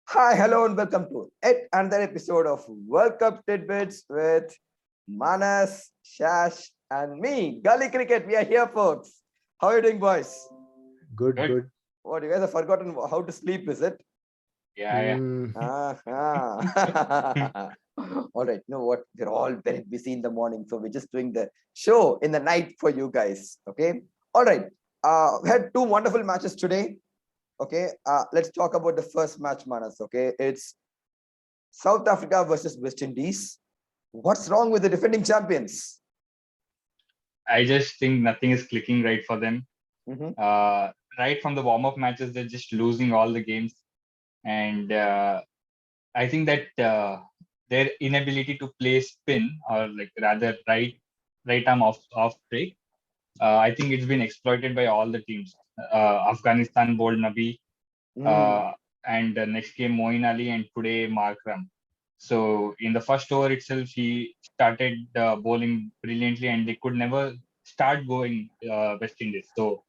Hi, hello, and welcome to yet another episode of World Cup Tidbits with Manas, Shash, and me, Gully Cricket. We are here, folks. How are you doing, boys? Good, Good. good. What, you guys have forgotten how to sleep, is it? Yeah, Ah. All right, you know what? We're all very busy in the morning, so we're just doing the show in the night for you guys. Okay. All right. We had two wonderful matches today. Okay. Let's talk about the first match, Manas. Okay. It's South Africa versus West Indies. What's wrong with the defending champions? I just think nothing is clicking right for them. Mhm. Right from the warm-up matches, they're just losing all the games, and I think that their inability to play spin, or like rather right arm off break, I think it's been exploited by all the teams. Afghanistan bowled Nabi, Mm. uh, and next game Moeen Ali, and today Markram. So in the first over itself, he started bowling brilliantly, and they could never start going West Indies. So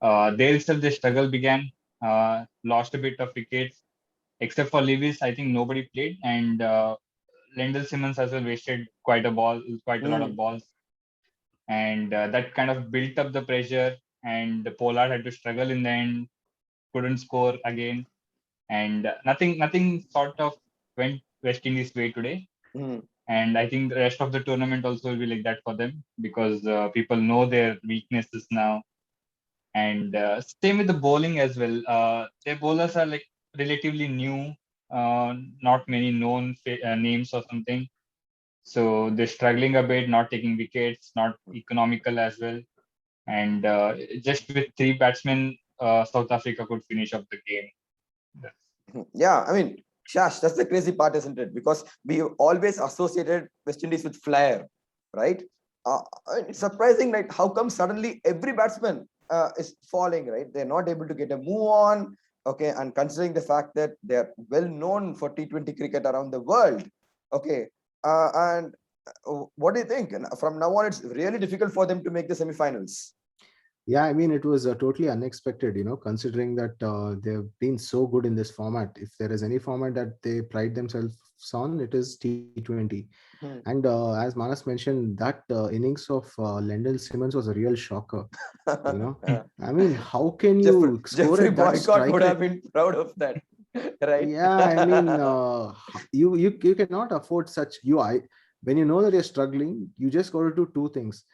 there itself, the struggle began. Lost a bit of wickets, except for Lewis. I think nobody played, and Lendl Simmons as well wasted quite a lot of Mm. balls, and that kind of built up the pressure. And Pollard had to struggle in the end, couldn't score again, and nothing sort of went West Indies way today. Mm. And I think the rest of the tournament also will be like that for them, because people know their weaknesses now. And same with the bowling as well. Their bowlers are like relatively new, not many known names or something. So they're struggling a bit, not taking wickets, not economical as well. And just with three batsmen, South Africa could finish up the game. Yeah, I mean, Shash, that's the crazy part, isn't it? Because we always associated West Indies with flair, right? It's surprising, like how come suddenly every batsman is falling, right? They're not able to get a move on. Okay, and considering the fact that they're well known for T20 cricket around the world, okay, and what do you think? And from now on, it's really difficult for them to make the semifinals. Yeah, I mean, it was totally unexpected, considering that they've been so good in this format. If there is any format that they pride themselves on, it is T20. Hmm. And as Manas mentioned, that innings of Lendl Simmons was a real shocker. Yeah. I mean, how can Jeffrey, you score Jeffrey at that Boycott would strike have rate? been proud of that, right? Yeah, I mean, you cannot afford such. When you know that you're struggling, you just got to do two things.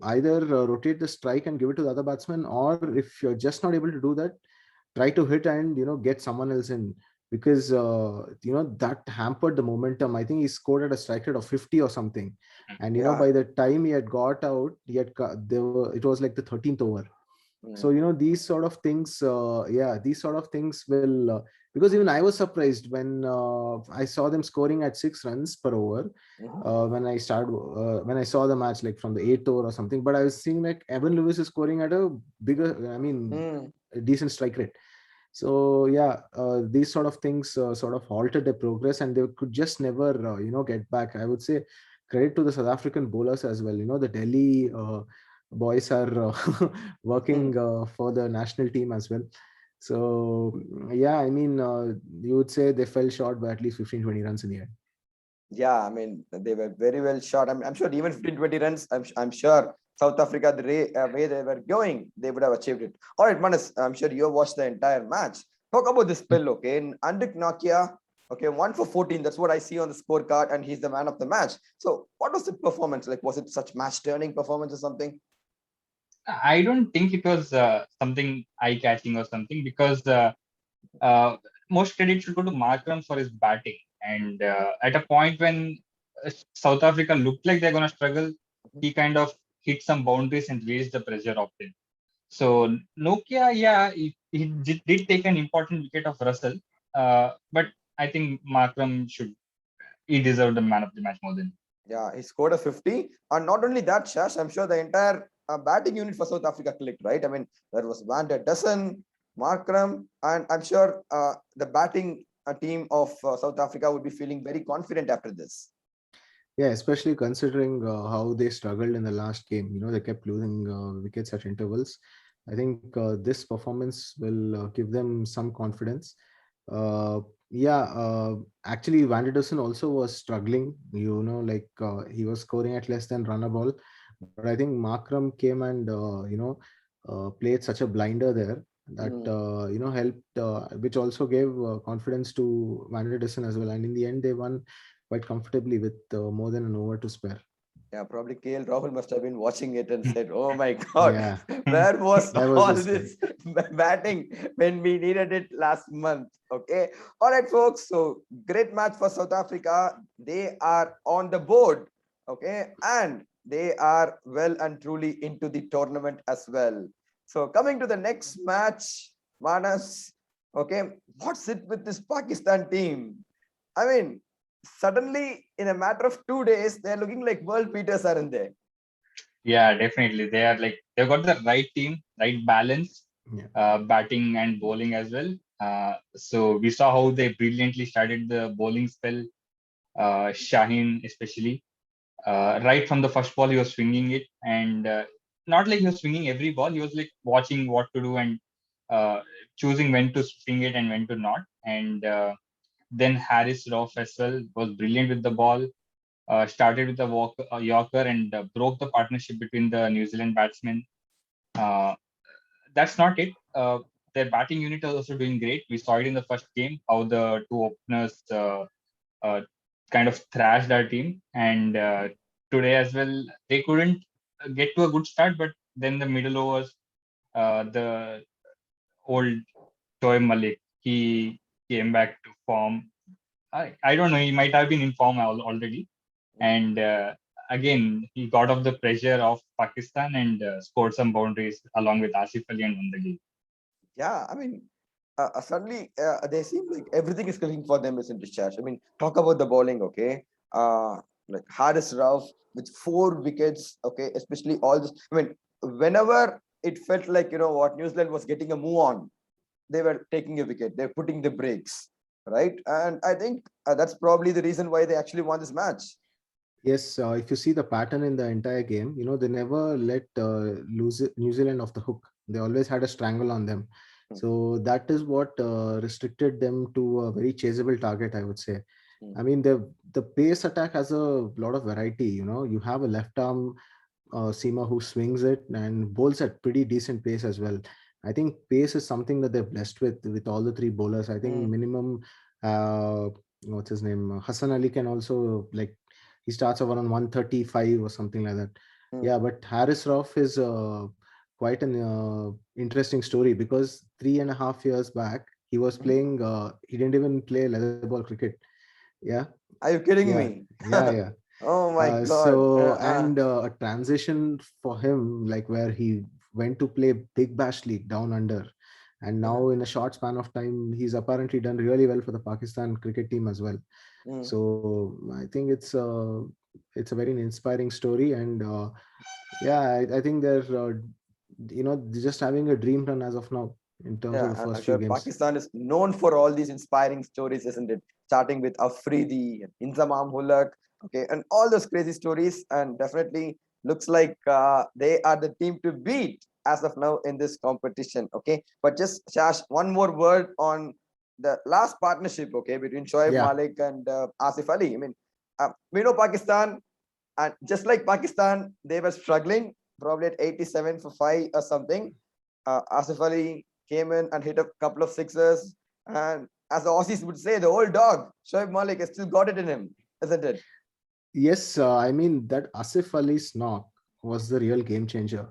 Either rotate the strike and give it to the other batsman, or if you're just not able to do that, try to hit and get someone else in, because that hampered the momentum. I think he scored at a strike rate of 50 or something, and Yeah. by the time he had got out, it was like the 13th over. So Mm. these sort of things, these sort of things will, because even I was surprised when I saw them scoring at 6 runs per over, Mhm. when I saw the match, like from the 8th over or something. But I was seeing like Evan Lewis is scoring at a bigger, I mean, Mm. a decent strike rate. So these sort of things sort of halted their progress, and they could just never get back. I would say credit to the South African bowlers as well. The Delhi boys are Mm. working for the national team as well. So yeah, I mean, you would say they fell short by at least 15-20 runs in the end. Yeah, I mean, they were very well shot. I'm sure even 15, 20 runs, I'm sure South Africa, the way they were going, they would have achieved it. All right, Manas, I'm sure you watched the entire match. Talk about this spell, okay? And Andik Nokia, okay, 1 for 14. That's what I see on the scorecard, and he's the man of the match. So, what was the performance like? Was it such match turning performance or something? I don't think it was something eye-catching or something, because uh, most credit should go to Markram for his batting. And at a point when South Africa looked like they're going to struggle, he kind of hit some boundaries and raised the pressure of them. So Nokia, yeah, he did take an important wicket of Russell, but I think Markram he deserved the man of the match more than. Yeah, he scored a 50. And not only that, Shash, I'm sure the entire batting unit for South Africa clicked, right? I mean, there was Van der Dussen, Markram, and I'm sure the batting team of South Africa would be feeling very confident after this. Yeah, especially considering how they struggled in the last game. They kept losing wickets at intervals. I think this performance will give them some confidence. Yeah, actually, Van der Dussen also was struggling. Like he was scoring at less than run a ball, but I think Markram came and played such a blinder there that Mm. helped, which also gave confidence to Van der Dussen as well. And in the end, they won quite comfortably with more than an over to spare. Yeah, probably KL Rahul must have been watching it and said, "Oh my God, Yeah, where was where was all this guy? this batting when we needed it last month?" Okay, all right, folks. So great match for South Africa. They are on the board. Okay, and they are well and truly into the tournament as well. So coming to the next match, Manas. Okay, what's it with this Pakistan team? I mean, suddenly in a matter of 2 days, they're looking like world beaters, aren't they? Yeah, definitely. They are like they've got the right team, right balance, Yeah. batting and bowling as well. So we saw how they brilliantly started the bowling spell. Shaheen especially, right from the first ball, he was swinging it, and not like he was swinging every ball. He was like watching what to do and uh, choosing when to swing it and when to not. And then Harris Rauf as well was brilliant with the ball. Started with a Yorker and broke the partnership between the New Zealand batsmen. Uh, that's not it. Their batting unit is also doing great. We saw it in the first game how the two openers uh, kind of thrashed our team, and today as well they couldn't get to a good start. But then the middle overs, the old Shoaib Malik, he came back to form. I don't know. He might have been in form already, and again he got off the pressure of Pakistan and scored some boundaries along with Asif Ali and won the game. Yeah, I mean, suddenly they seem like everything is clicking for them is in discharge. I mean, talk about the bowling, okay? Like Haris Rauf with 4 wickets, okay, especially all this. I mean, whenever it felt like, what, New Zealand was getting a move on, they were taking a wicket, they're putting the brakes, right? And I think that's probably the reason why they actually won this match. Yes, if you see the pattern in the entire game, they never let New Zealand off the hook. They always had a strangle on them. Hmm. So that is what restricted them to a very chaseable target, I would say. Hmm. I mean, the pace attack has a lot of variety. You have a left arm seamer who swings it and bowls at pretty decent pace as well. I think pace is something that they're blessed with all the three bowlers. I think Hmm. minimum, what's his name, Hassan Ali can also, like, he starts over on 135 or something like that. Hmm. Yeah, but Harris Rauf is quite an interesting story because 3.5 years back he was Hmm. playing. He didn't even play leather ball cricket. Yeah, Are you kidding yeah, me? yeah, yeah. Oh my God. So and a transition for him, like where he went to play Big Bash League down under, and now in a short span of time, he's apparently done really well for the Pakistan cricket team as well. Hmm. So I think it's a very inspiring story, and yeah, I think they're just having a dream run as of now in terms of Yeah, the and I'm first few sure games. Pakistan is known for all these inspiring stories, isn't it? Starting with Afridi, Inzamam Hulak, okay, and all those crazy stories. And definitely looks like they are the team to beat as of now in this competition, okay? But just, Shash, one more word on the last partnership, okay, between Shoaib Yeah. Malik and Asif Ali. I mean, we know Pakistan, and just like Pakistan, they were struggling probably at 87 for 5 or something. Asif Ali came in and hit a couple of sixes. And as the Aussies would say, the old dog, Shoaib Malik, has still got it in him, isn't it? Yes, I mean that Asif Ali's knock was the real game changer,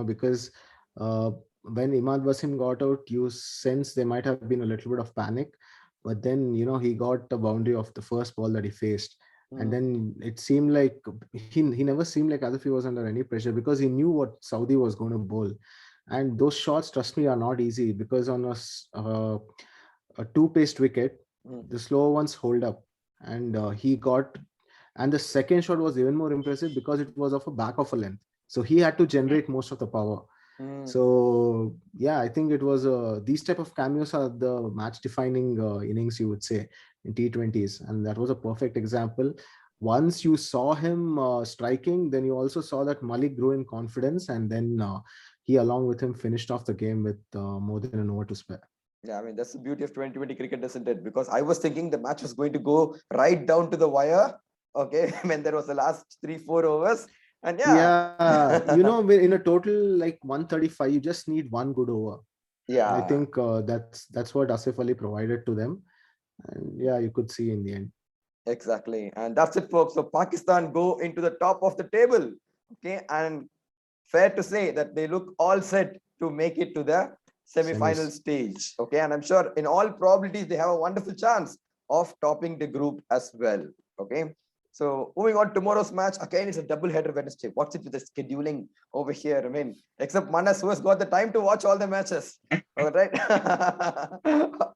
because uh, when Imad Wasim got out, you sense there might have been a little bit of panic, but then he got the boundary of the first ball that he faced, and Mm. then it seemed like he never seemed like as if he was under any pressure because he knew what Saudi was going to bowl, and those shots, trust me, are not easy because on a two-paced wicket, Mm. the slow ones hold up, and he got, and the second shot was even more impressive because it was of a back of a length. So he had to generate most of the power. Mm. So yeah, I think it was these type of cameos are the match defining innings, you would say, in T20s. And that was a perfect example. Once you saw him striking, then you also saw that Malik grew in confidence, and then he along with him finished off the game with more than an over to spare. Yeah, I mean, that's the beauty of 2020 cricket, isn't it? Because I was thinking the match was going to go right down to the wire. Okay, when there was the last 3-4 overs. And yeah. Yeah, in a total like 135, you just need one good over. I Yeah, think that's what Asif Ali provided to them, and yeah, you could see in the end. exactly. And that's it, folks. So Pakistan go into the top of the table. Okay, and fair to say that they look all set to make it to the semi-final Semis. stage. Okay, and I'm sure in all probabilities they have a wonderful chance of topping the group as well. Okay, so moving on, tomorrow's match again is a double header Wednesday. What's it with the scheduling over here? I mean, except Manas, who has got the time to watch all the matches. All right,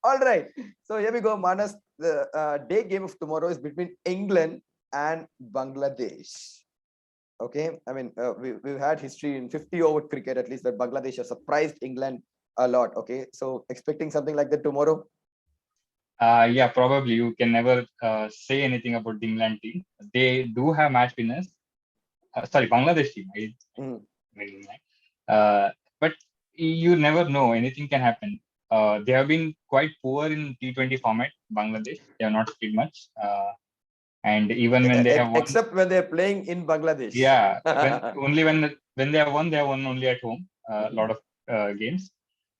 all right. So here we go, Manas. The day game of tomorrow is between England and Bangladesh. Okay, I mean, we've had history in 50 over cricket, at least, that Bangladesh has surprised England a lot. Okay, so expecting something like that tomorrow. Yeah, probably you can never say anything about the England team. They do have match winners. Sorry, Bangladesh team. Mm. Mean England. But you never know. Anything can happen. They have been quite poor in T20 format. Bangladesh. They have not played much. And even when they have won, Except when they're playing in Bangladesh. yeah, when they have won only at home. A lot of games.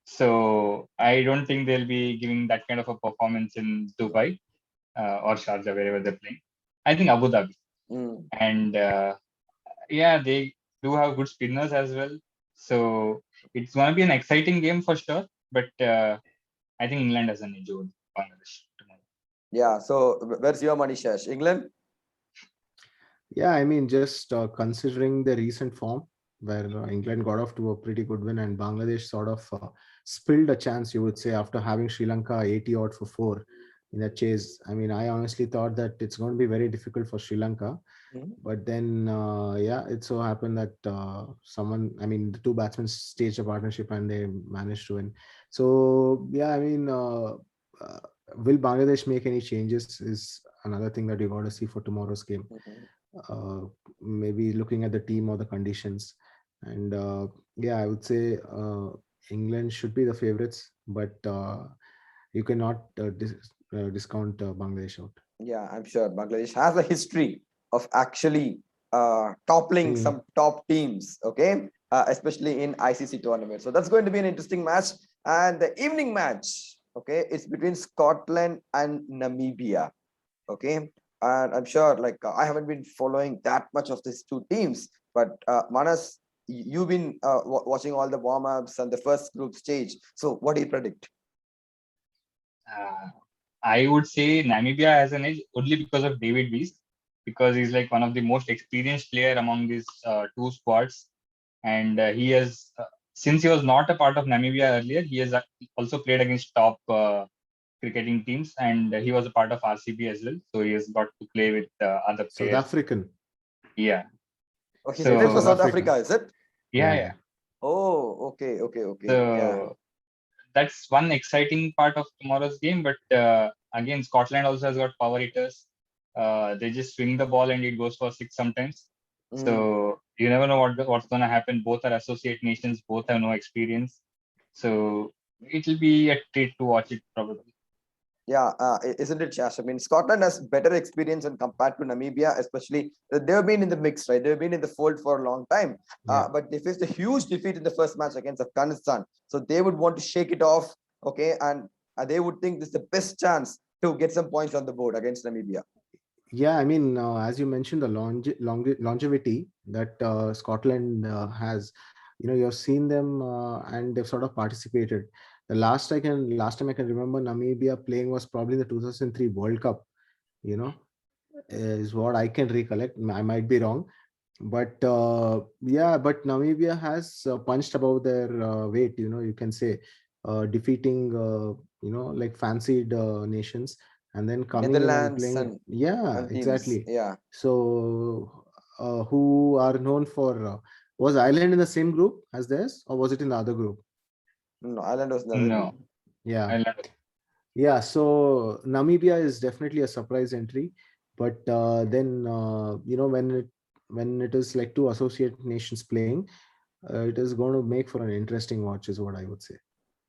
So I don't think they'll be giving that kind of a performance in Dubai or Sharjah, wherever they're playing. I think Abu Dhabi. Mm. And yeah, they do have good spinners as well. So it's going to be an exciting game for sure. But I think England has an edge over Bangladesh tomorrow. Yeah, so where's your money, Shash? England? Yeah, I mean, just considering the recent form where England got off to a pretty good win and Bangladesh sort of spilled a chance, you would say, after having Sri Lanka 80 odd for 4 in that chase. I mean, I honestly thought that it's going to be very difficult for Sri Lanka. Mhm. But then, yeah, it so happened that the two batsmen staged a partnership and they managed to win. So, yeah, I mean, will Bangladesh make any changes is another thing that you got to see for tomorrow's game. Mhm. Maybe looking at the team or the conditions. And yeah, I would say England should be the favorites, but you cannot discount Bangladesh out. Yeah, I'm sure Bangladesh has a history of actually toppling Mm. some top teams, okay, especially in ICC tournaments. So that's going to be an interesting match. And the evening match, okay, it's between Scotland and Namibia, okay. And I'm sure, like, I haven't been following that much of these two teams, but Manas, you've been watching all the warm-ups and the first group stage. So what do you predict? I would say Namibia has an edge only because of David Wiese, because he's like one of the most experienced player among these two squads. And he has, since he was not a part of Namibia earlier, he has also played against top cricketing teams, and he was a part of RCB as well. So he has got to play with other South players. African. Yeah. Oh, he's So- played for South South Africa. Africa, is it? Yeah. Oh, okay. So Yeah. that's one exciting part of tomorrow's game. But again, Scotland also has got power hitters. They just swing the ball and it goes for 6 sometimes. Mm. So you never know what's going to happen. Both are associate nations. Both have no experience. So it will be a treat to watch it probably. Yeah, isn't it, Shash? I mean, Scotland has better experience when compared to Namibia, especially they've been in the mix, right? They've been in the fold for a long time, Yeah. but they faced a huge defeat in the first match against Afghanistan. So they would want to shake it off, okay? And they would think this is the best chance to get some points on the board against Namibia. Yeah, I mean, as you mentioned, the longevity that Scotland has, you've seen them and they've sort of participated. The last time I can remember Namibia playing was probably the 2003 World Cup, is what I can recollect. I might be wrong, but yeah, but Namibia has punched above their weight, you can say, defeating, like fancied nations and then coming in and Netherlands playing. Yeah, and teams. exactly. Yeah. So, who are known for, was Ireland in the same group as theirs, or was it in the other group? No, Ireland was another No. group. Yeah. Ireland. Yeah, so Namibia is definitely a surprise entry, but then when it is like two associate nations playing, it is going to make for an interesting watch, is what I would say.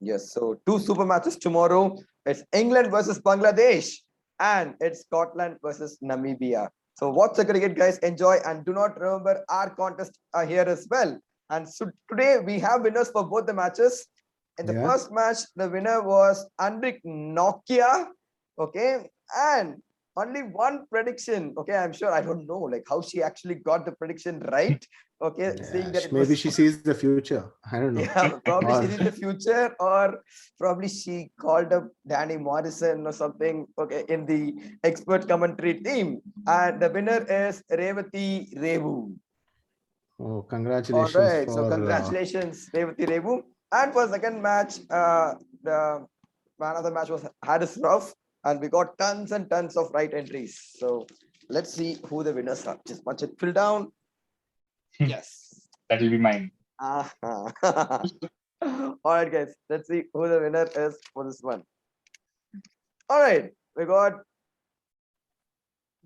Yes, so two super matches tomorrow. It's England versus Bangladesh and it's Scotland versus Namibia. So watch the cricket, guys. Enjoy and do not remember our contest are here as well. And so today we have winners for both the matches. In the Yeah. first match, the winner was Andrik Nokia. Okay, and only one prediction. Okay, I'm sure I don't know like how she actually got the prediction right. Okay, seeing that it Maybe was she sees the future. I don't know. yeah, probably Or- she's in the future, or probably she called up Danny Morrison or something. Okay, in the expert commentary team, and the winner is Revati Revu. Oh, All congratulations right, so for congratulations, Revati Revu. And for second match, the man of the match was Haris Rauf, and we got tons and tons of right entries. So let's see who the winners are. Just watch it fill down. Yes. That will be mine. Uh-huh. All right, guys. Let's see who the winner is for this one. All right, we got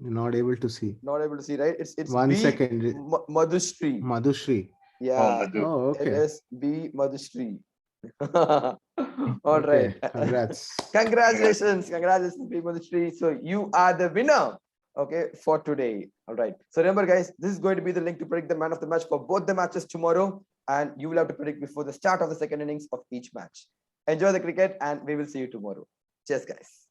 you're not able to see. not able to see, right? It's 1 B second. Madhushri. Madhushri. Yeah, Madhu. Oh, it okay. is B Madhushri. All Okay. right. Congrats. Congratulations, congratulations, B Madhushri. So you are the winner. Okay, for today. All right. So remember, guys, this is going to be the link to predict the man of the match for both the matches tomorrow. And you will have to predict before the start of the second innings of each match. Enjoy the cricket, and we will see you tomorrow. Cheers, guys.